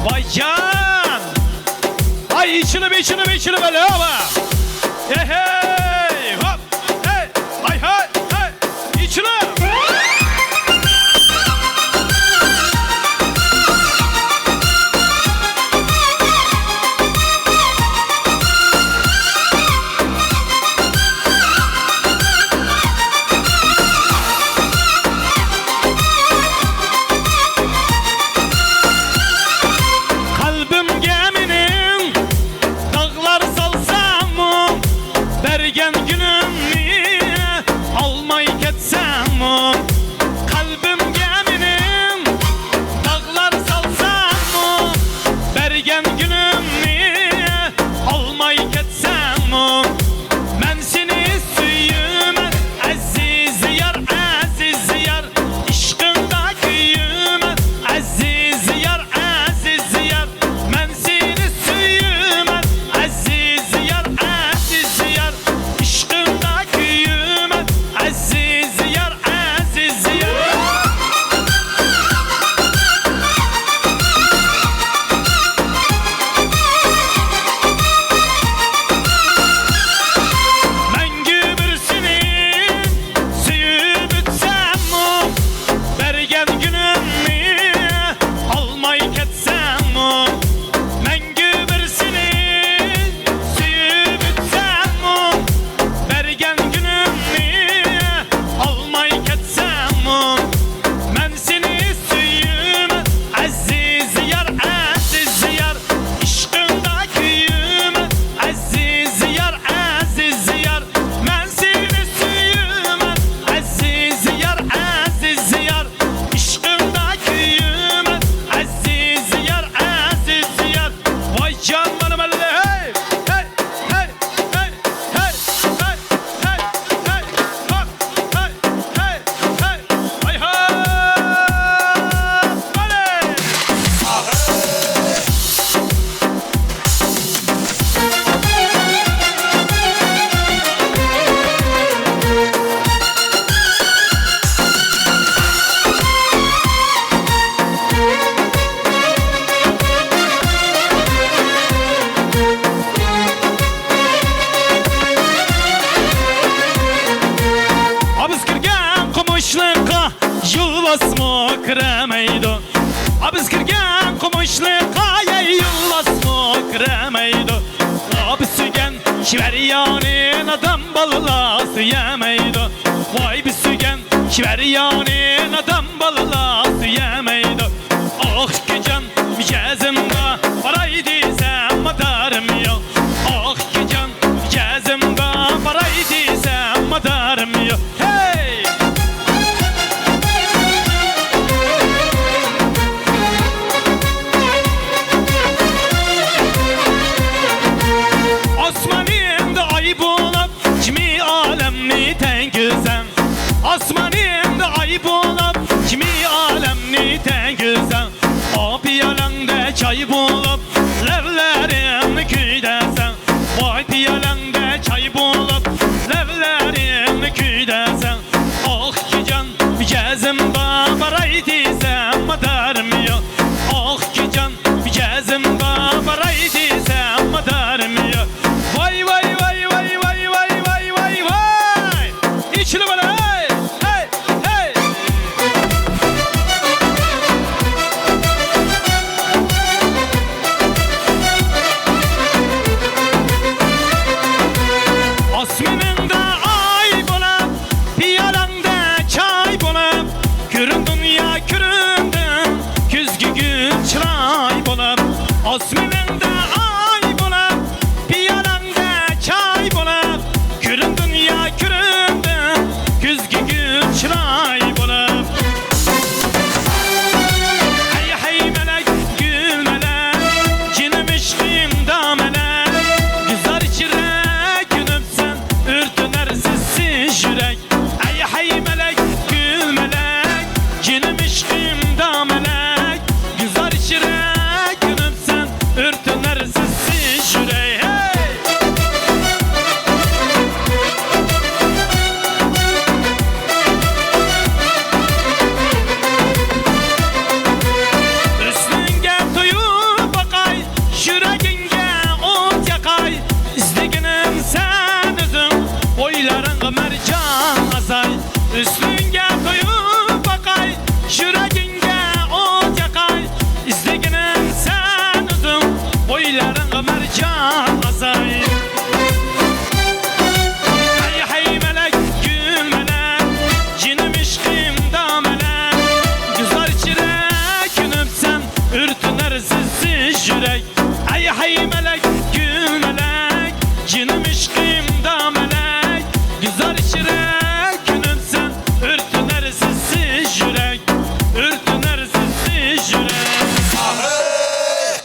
Vay can. Ay içini böyle ama. Hey hey hop hey hay hay hey içini. Bergen günümü almay ketsem o. Kalbim geminin dağlar salsam o. Bergen günümü almay ketsem o. Ben seni süyümen aziz yar işkında kıyımen aziz yar ben seni süyümen aziz yar İşkında kıyımet aziz yar Ben gübürsünün suyu bütsem o. Bergen günümü almay ketsem o. Ben gübürsünün suyu bütsem o. Bergen günümü almay ketsem o. Ben seni süyüm aziz yar İşkında kıyım aziz yar Ben seni süyüm aziz yar İşkında kıyım aziz yar Vay canlarım elle hey hey hey hey hey hey hey hey hop hey hey hey hay hay böyle. Abız kirgen kumuşluğa yıl basma kremeydo. Abız kirgen kumuşluğa yıl basma kremeydo. Abız sügen şiveriyanin adam balılası yemeydo. Vay bir sügen şiveriyanin adam balılası yemeydo. Ah ki can cezimde paraydı sen madarım yok. Ah ki can cezimde paraydı sen madarım yok. Hey! Osman'ımda ayıp olup kimi alemni tengizem. Osman'ımda ayıp olup kimi alemni tengizem. Abi yalanda çay bulup levlerini küydesen. Vay piyalanda çay bulup levlerini küydesen. Ah ki can gezimde paraydı sen madarım yok. Ah ki can gezimde paraydı sen madarım yok. Vay vay vay vay vay vay vay vay vay İçli böyle hey hey hey. Osman'ında ay bulup piyalanda çay bulup kürün dünya küründün küzgü gül çıray bulup Osman'ında ay bulup piyalanda çay bulup kürün dünya küründün küzgü gül çıray bulup Hey hey melek gül melek cinim işkim da melek güzel içirek günüp sen ürtünersiz yürek Hey hey melek gül melek cinim işkim da melek güzel içirek günüp sen ürtünersiz eşqim